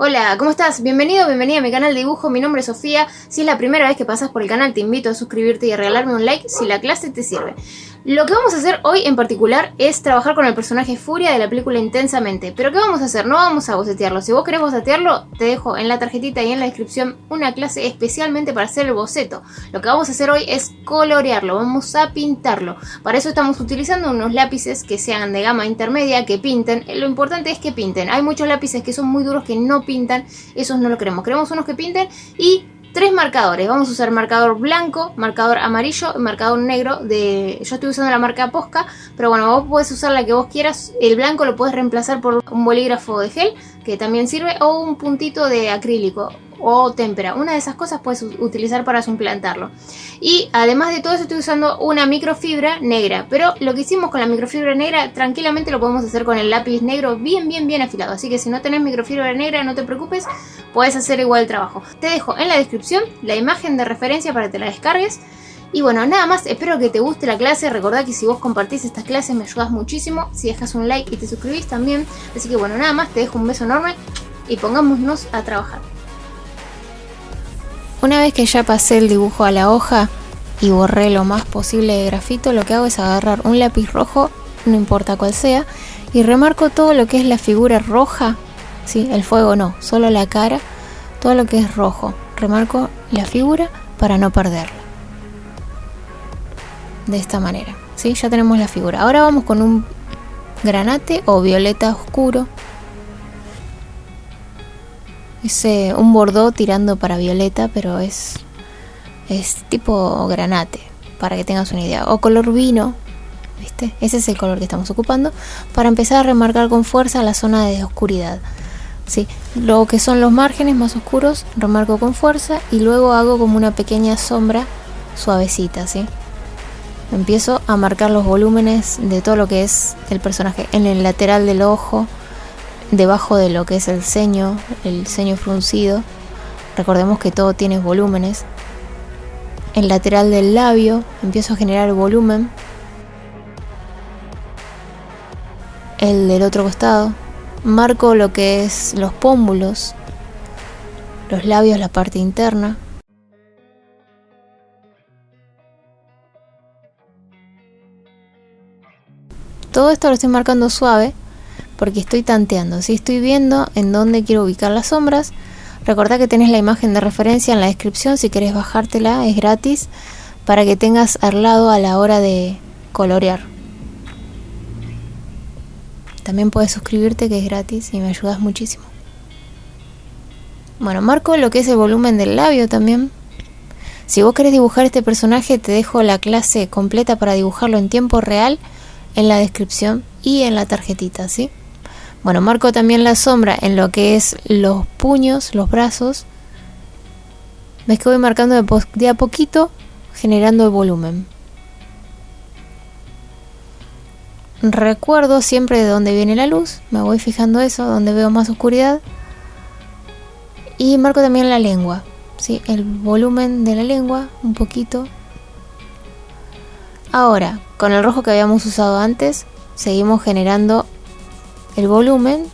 Hola, ¿cómo estás? Bienvenido, bienvenida a mi canal de dibujo, mi nombre es Sofía. Si es la primera vez que pasas por el canal, te invito a suscribirte y a regalarme un like si la clase te sirve. Lo que vamos a hacer hoy en particular es trabajar con el personaje Furia de la película Intensamente. ¿Pero qué vamos a hacer? No vamos a bocetearlo. Si vos querés bocetearlo, te dejo en la tarjetita y en la descripción una clase especialmente para hacer el boceto. Lo que vamos a hacer hoy es colorearlo, vamos a pintarlo. Para eso estamos utilizando unos lápices que sean de gama intermedia, que pinten. Lo importante es que pinten. Hay muchos lápices que son muy duros que no pintan, esos no lo queremos. Queremos unos que pinten y 3 marcadores. Vamos a usar marcador blanco, marcador amarillo y marcador negro. Yo estoy usando la marca Posca, pero bueno, vos podés usar la que vos quieras. El blanco lo puedes reemplazar por un bolígrafo de gel, que también sirve, o un puntito de acrílico o témpera. Una de esas cosas puedes utilizar para suplantarlo. Y además de todo eso estoy usando una microfibra negra, pero lo que hicimos con la microfibra negra tranquilamente lo podemos hacer con el lápiz negro bien afilado. Así que si no tenés microfibra negra, no te preocupes, puedes hacer igual el trabajo. Te dejo en la descripción la imagen de referencia para que te la descargues. Y bueno, nada más, espero que te guste la clase. Recordá que si vos compartís estas clases me ayudas muchísimo. Si dejas un like y te suscribís también. Así que bueno, nada más, te dejo un beso enorme y pongámonos a trabajar. Una vez que ya pasé el dibujo a la hoja y borré lo más posible de grafito, lo que hago es agarrar un lápiz rojo, no importa cuál sea, y remarco todo lo que es la figura roja, ¿sí? El fuego no, solo la cara, todo lo que es rojo. Remarco la figura para no perderla. De esta manera, ¿sí? Ya tenemos la figura. Ahora vamos con un granate o violeta oscuro. Es un bordó tirando para violeta, pero es tipo granate, para que tengas una idea. O color vino, ¿viste? Ese es el color que estamos ocupando para empezar a remarcar con fuerza la zona de oscuridad, ¿sí? Lo que son los márgenes más oscuros, remarco con fuerza y luego hago como una pequeña sombra suavecita, ¿sí? Empiezo a marcar los volúmenes de todo lo que es el personaje en el lateral del ojo, debajo de lo que es el ceño fruncido. Recordemos que todo tiene volúmenes. El lateral del labio, empiezo a generar volumen. El del otro costado. Marco lo que es los pómulos, los labios, la parte interna. Todo esto lo estoy marcando suave porque estoy tanteando, ¿sí? Estoy viendo en dónde quiero ubicar las sombras. Recordá que tenés la imagen de referencia en la descripción, si querés bajártela, es gratis, para que tengas al lado a la hora de colorear. También puedes suscribirte, que es gratis y me ayudas muchísimo. Bueno, marco lo que es el volumen del labio también. Si vos querés dibujar este personaje, te dejo la clase completa para dibujarlo en tiempo real en la descripción y en la tarjetita, ¿sí? Bueno, marco también la sombra en lo que es los puños, los brazos. Ves que voy marcando de a poquito, generando el volumen. Recuerdo siempre de dónde viene la luz, me voy fijando eso, donde veo más oscuridad. Y marco también la lengua, ¿sí? El volumen de la lengua, un poquito. Ahora, con el rojo que habíamos usado antes, seguimos generando el volumen.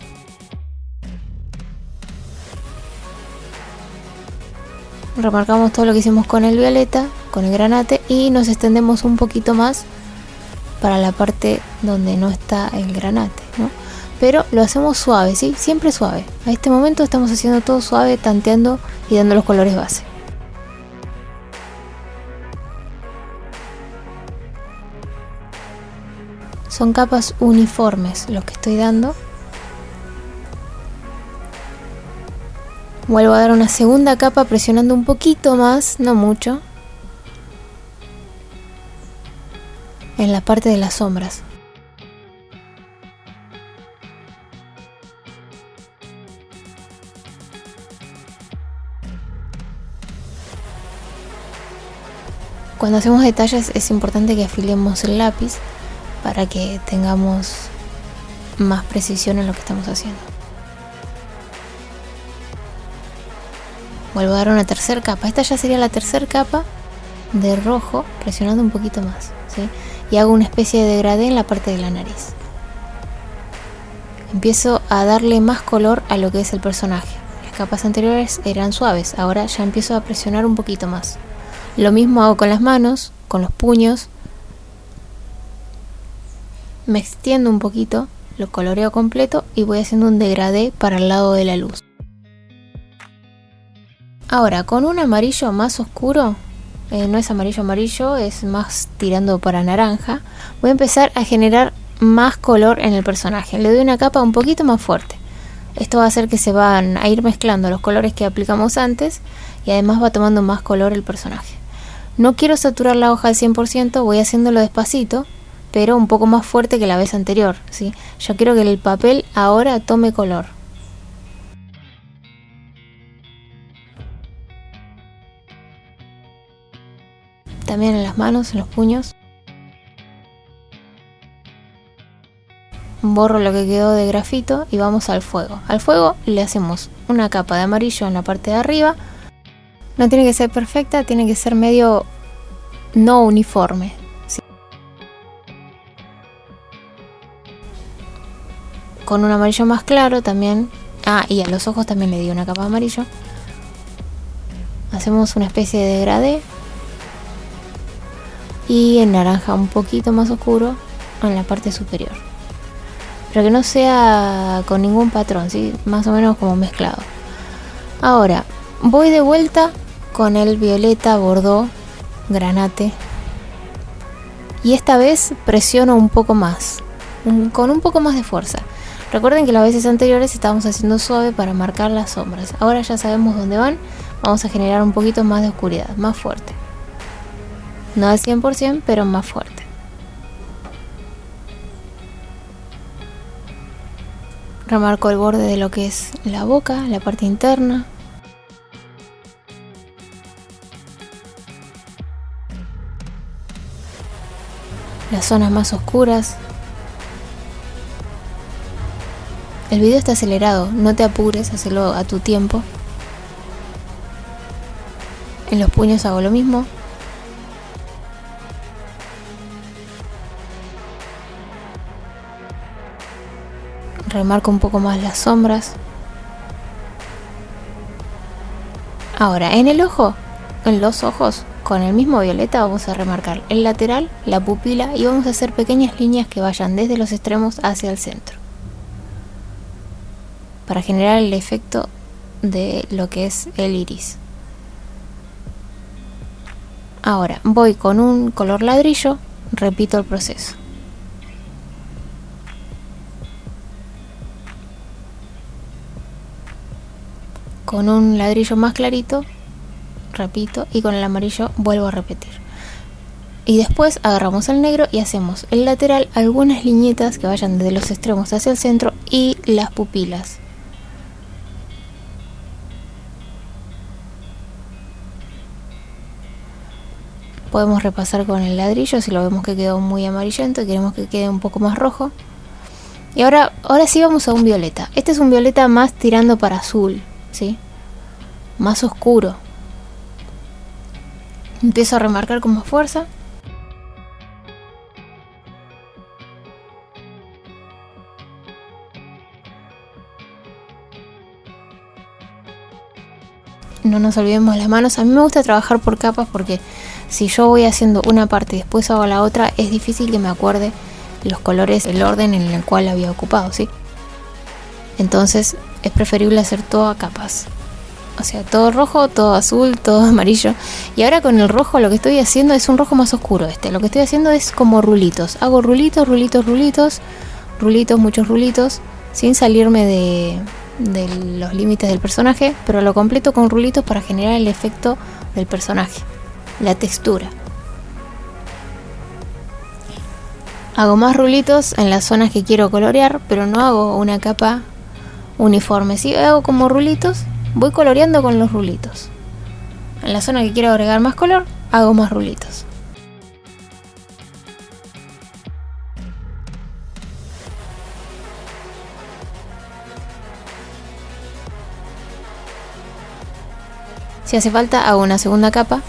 Remarcamos todo lo que hicimos con el violeta, con el granate, y nos extendemos un poquito más para la parte donde no está el granate, ¿no? Pero lo hacemos suave, ¿sí? Siempre suave. A este momento estamos haciendo todo suave, tanteando y dando los colores base. Son capas uniformes lo que estoy dando. Vuelvo a dar una segunda capa presionando un poquito más, no mucho, en la parte de las sombras. Cuando hacemos detalles es importante que afilemos el lápiz para que tengamos más precisión en lo que estamos haciendo. Vuelvo a dar una tercera capa. Esta ya sería la tercera capa de rojo, presionando un poquito más, ¿sí? Y hago una especie de degradé en la parte de la nariz. empiezo a darle más color a lo que es el personaje. capas anteriores eran suaves, ahora ya empiezo a presionar un poquito más. Lo mismo hago con las manos, con los puños. Me extiendo un poquito, lo coloreo completo y voy haciendo un degradé para el lado de la luz. Ahora, con un amarillo más oscuro, no es amarillo amarillo, es más tirando para naranja, voy a empezar a generar más color en el personaje. Le doy una capa un poquito más fuerte. Esto va a hacer que se van a ir mezclando los colores que aplicamos antes y además va tomando más color el personaje. No quiero saturar la hoja al 100%, voy haciéndolo despacito, pero un poco más fuerte que la vez anterior, ¿sí? Yo quiero que el papel ahora tome color. También en las manos, en los puños. Borro lo que quedó de grafito y vamos al fuego. Al fuego le hacemos una capa de amarillo en la parte de arriba. No tiene que ser perfecta, tiene que ser medio no uniforme, ¿sí? Con un amarillo más claro también. Y a los ojos también le di una capa de amarillo. Hacemos una especie de degradé. Y en naranja un poquito más oscuro en la parte superior. Pero que no sea con ningún patrón, ¿sí? Más o menos como mezclado. Ahora, voy de vuelta con el violeta bordó granate. Y esta vez presiono un poco más, con un poco más de fuerza. Recuerden que las veces anteriores estábamos haciendo suave para marcar las sombras. Ahora ya sabemos dónde van, vamos a generar un poquito más de oscuridad, más fuerte. No al 100%, pero más fuerte. Remarco el borde de lo que es la boca, la parte interna. Las zonas más oscuras. El video está acelerado, no te apures, hazlo a tu tiempo. En los puños hago lo mismo. Remarco un poco más las sombras. Ahora, en el ojo, en los ojos, con el mismo violeta vamos a remarcar el lateral, la pupila y vamos a hacer pequeñas líneas que vayan desde los extremos hacia el centro. Para generar el efecto de lo que es el iris. Ahora, voy con un color ladrillo, repito el proceso. Con un ladrillo más clarito, repito, y con el amarillo vuelvo a repetir. Y después agarramos el negro y hacemos el lateral, algunas liñetas que vayan desde los extremos hacia el centro y las pupilas. Podemos repasar con el ladrillo si lo vemos que quedó muy amarillento y queremos que quede un poco más rojo. Y ahora sí vamos a un violeta. Este es un violeta más tirando para azul, ¿sí? Más oscuro. Empiezo a remarcar con más fuerza. No nos olvidemos de las manos. A mí me gusta trabajar por capas porque si yo voy haciendo una parte y después hago la otra, es difícil que me acuerde los colores, el orden en el cual había ocupado, ¿sí? Entonces es preferible hacer todo a capas. O sea, todo rojo, todo azul, todo amarillo. Y ahora con el rojo lo que estoy haciendo es un rojo más oscuro este. Lo que estoy haciendo es como rulitos. Hago rulitos, rulitos, rulitos. Rulitos, muchos rulitos. Sin salirme de los límites del personaje. Pero lo completo con rulitos para generar el efecto del personaje. La textura. Hago más rulitos en las zonas que quiero colorear. Pero no hago una capa uniforme. ¿Sí? Hago como rulitos. Voy coloreando con los rulitos. En la zona que quiero agregar más color, hago más rulitos. Si hace falta, hago una segunda capa.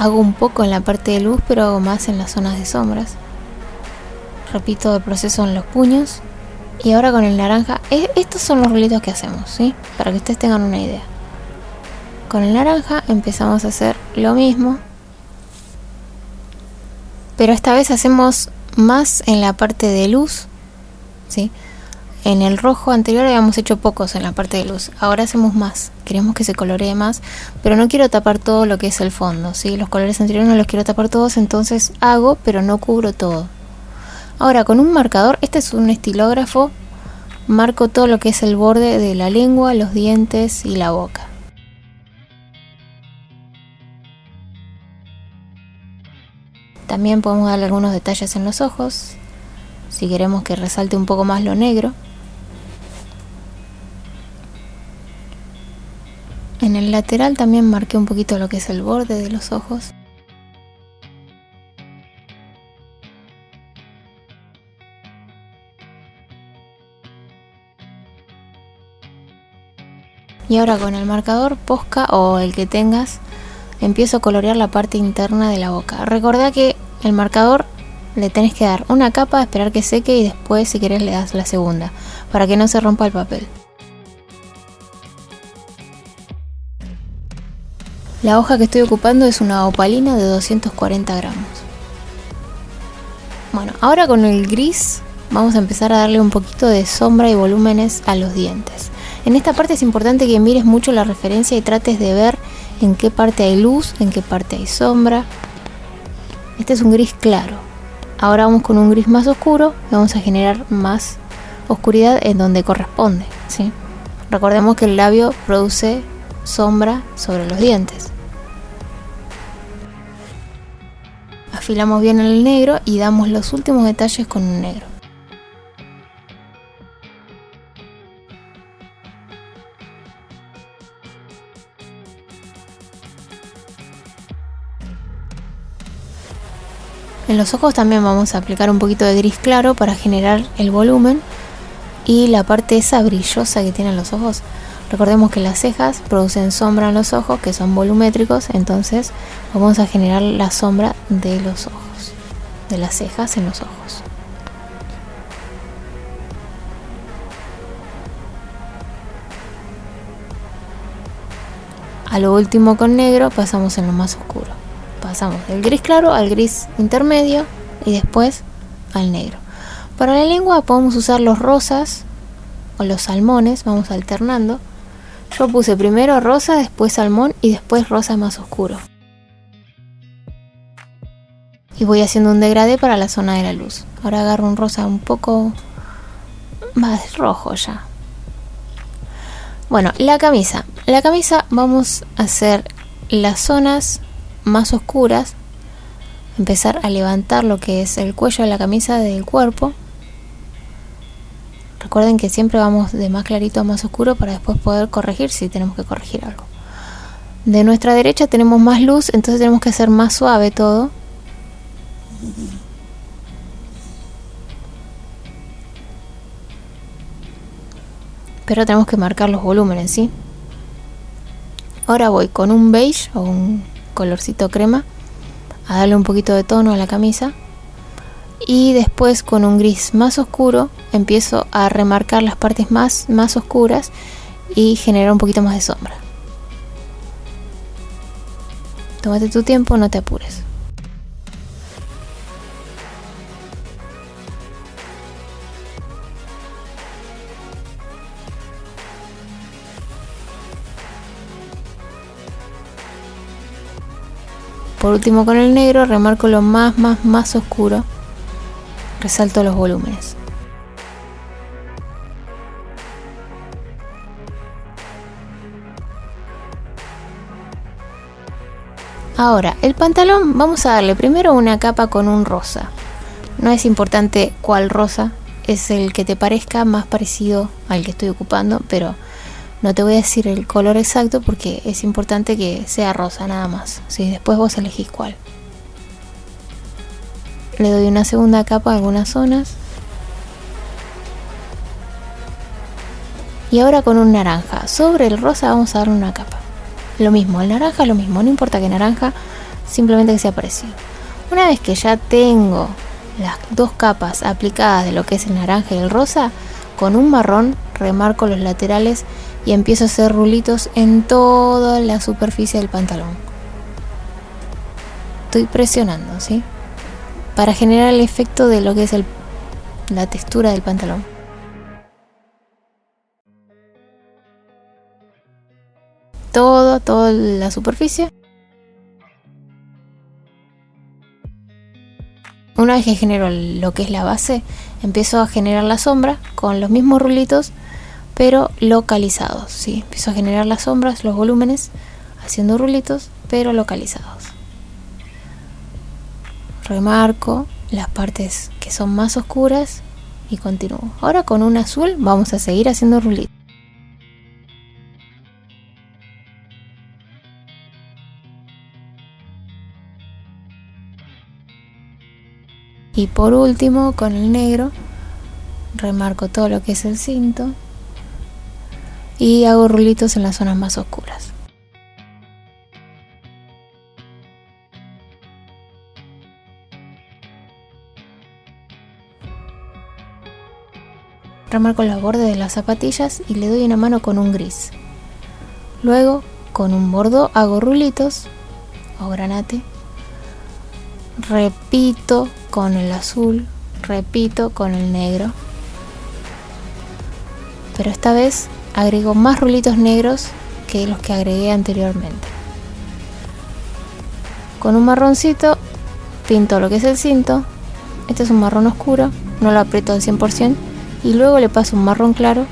Hago un poco en la parte de luz, pero hago más en las zonas de sombras. Repito el proceso en los puños. Y ahora con el naranja, estos son los rulitos que hacemos, ¿sí? Para que ustedes tengan una idea. Con el naranja empezamos a hacer lo mismo, pero esta vez hacemos más en la parte de luz, ¿sí? En el rojo anterior habíamos hecho pocos en la parte de luz, ahora hacemos más, queremos que se coloree más, pero no quiero tapar todo lo que es el fondo, ¿sí? Los colores anteriores no los quiero tapar todos, entonces hago, pero no cubro todo. Ahora con un marcador, este es un estilógrafo, marco todo lo que es el borde de la lengua, los dientes y la boca. También podemos darle algunos detalles en los ojos, si queremos que resalte un poco más lo negro. En el lateral también marqué un poquito lo que es el borde de los ojos. Y ahora con el marcador Posca o el que tengas, empiezo a colorear la parte interna de la boca. Recordá que el marcador le tenés que dar una capa, esperar que seque y después si querés le das la segunda, para que no se rompa el papel. La hoja que estoy ocupando es una opalina de 240 gramos. Bueno, ahora con el gris vamos a empezar a darle un poquito de sombra y volúmenes a los dientes. En esta parte es importante que mires mucho la referencia y trates de ver en qué parte hay luz, en qué parte hay sombra. Este es un gris claro. Ahora vamos con un gris más oscuro y vamos a generar más oscuridad en donde corresponde, ¿sí? Recordemos que el labio produce sombra sobre los dientes. Afilamos bien el negro y damos los últimos detalles con un negro. En los ojos también vamos a aplicar un poquito de gris claro para generar el volumen y la parte esa brillosa que tienen los ojos. Recordemos que las cejas producen sombra en los ojos, que son volumétricos, entonces vamos a generar la sombra de los ojos, de las cejas en los ojos. A lo último con negro pasamos en lo más oscuro. Pasamos del gris claro al gris intermedio y después al negro. Para la lengua podemos usar los rosas o los salmones, vamos alternando. Yo puse primero rosa, después salmón y después rosa más oscuro. Y voy haciendo un degradé para la zona de la luz. Ahora agarro un rosa un poco más rojo ya. Bueno, la camisa. La camisa vamos a hacer las zonas más oscuras, empezar a levantar lo que es el cuello de la camisa del cuerpo. Recuerden que siempre vamos de más clarito a más oscuro para después poder corregir si tenemos que corregir algo. De nuestra derecha tenemos más luz, entonces tenemos que hacer más suave todo. Pero tenemos que marcar los volúmenes, ¿sí? Ahora voy con un beige o un colorcito crema a darle un poquito de tono a la camisa. Y después con un gris más oscuro empiezo a remarcar las partes más oscuras y generar un poquito más de sombra. Tómate tu tiempo, no te apures. Por último con el negro remarco lo más oscuro. Resalto los volúmenes. Ahora, el pantalón vamos a darle primero una capa con un rosa. No es importante cuál rosa, es el que te parezca más parecido al que estoy ocupando, pero no te voy a decir el color exacto porque es importante que sea rosa nada más. ¿Sí? Después vos elegís cuál. Le doy una segunda capa a algunas zonas. Y ahora con un naranja. Sobre el rosa vamos a darle una capa. Lo mismo, el naranja lo mismo. No importa que naranja simplemente que sea parecido. Una vez que ya tengo las dos capas aplicadas de lo que es el naranja y el rosa, con un marrón remarco los laterales y empiezo a hacer rulitos en toda la superficie del pantalón. Estoy presionando, ¿sí? Para generar el efecto de lo que es la textura del pantalón. Toda la superficie. Una vez que genero lo que es la base, empiezo a generar la sombra con los mismos rulitos, pero localizados, ¿sí? Empiezo a generar las sombras, los volúmenes, haciendo rulitos, pero localizados. Remarco las partes que son más oscuras y continúo. Ahora con un azul vamos a seguir haciendo rulitos. Y por último, con el negro, remarco todo lo que es el cinto y hago rulitos en las zonas más oscuras. Remarco los bordes de las zapatillas y le doy una mano con un gris. Luego, con un bordo hago rulitos o granate. Repito con el azul, repito con el negro. Pero esta vez agrego más rulitos negros que los que agregué anteriormente. Con un marroncito pinto lo que es el cinto. Este es un marrón oscuro, no lo aprieto al 100%. Y luego le paso un marrón claro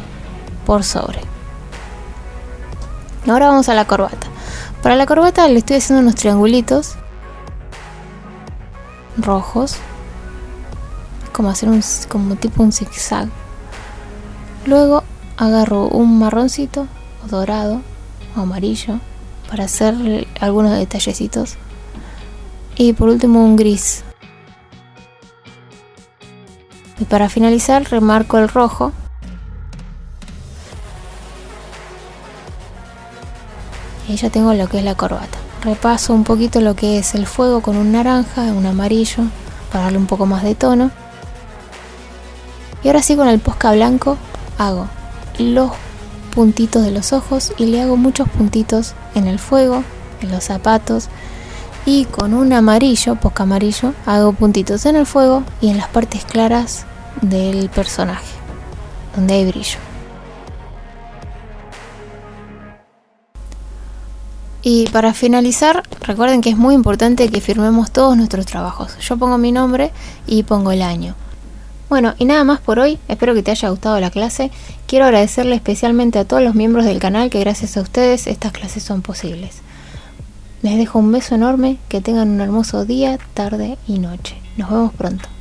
por sobre. Ahora vamos a la corbata. Para la corbata le estoy haciendo unos triangulitos rojos, como hacer como tipo un zigzag. Luego agarro un marroncito o dorado o amarillo para hacer algunos detallecitos. Y por último un gris. Y para finalizar remarco el rojo. Y ya tengo lo que es la corbata. Repaso un poquito lo que es el fuego con un naranja, un amarillo, para darle un poco más de tono. Y ahora sí, con el posca blanco hago los puntitos de los ojos y le hago muchos puntitos en el fuego, en los zapatos. Y con un amarillo, posca amarillo, hago puntitos en el fuego y en las partes claras del personaje, donde hay brillo. Y para finalizar, recuerden que es muy importante que firmemos todos nuestros trabajos. Yo pongo mi nombre y pongo el año. Bueno, y nada más por hoy. Espero que te haya gustado la clase. Quiero agradecerle especialmente a todos los miembros del canal, que gracias a ustedes estas clases son posibles. Les dejo un beso enorme, que tengan un hermoso día, tarde y noche. Nos vemos pronto.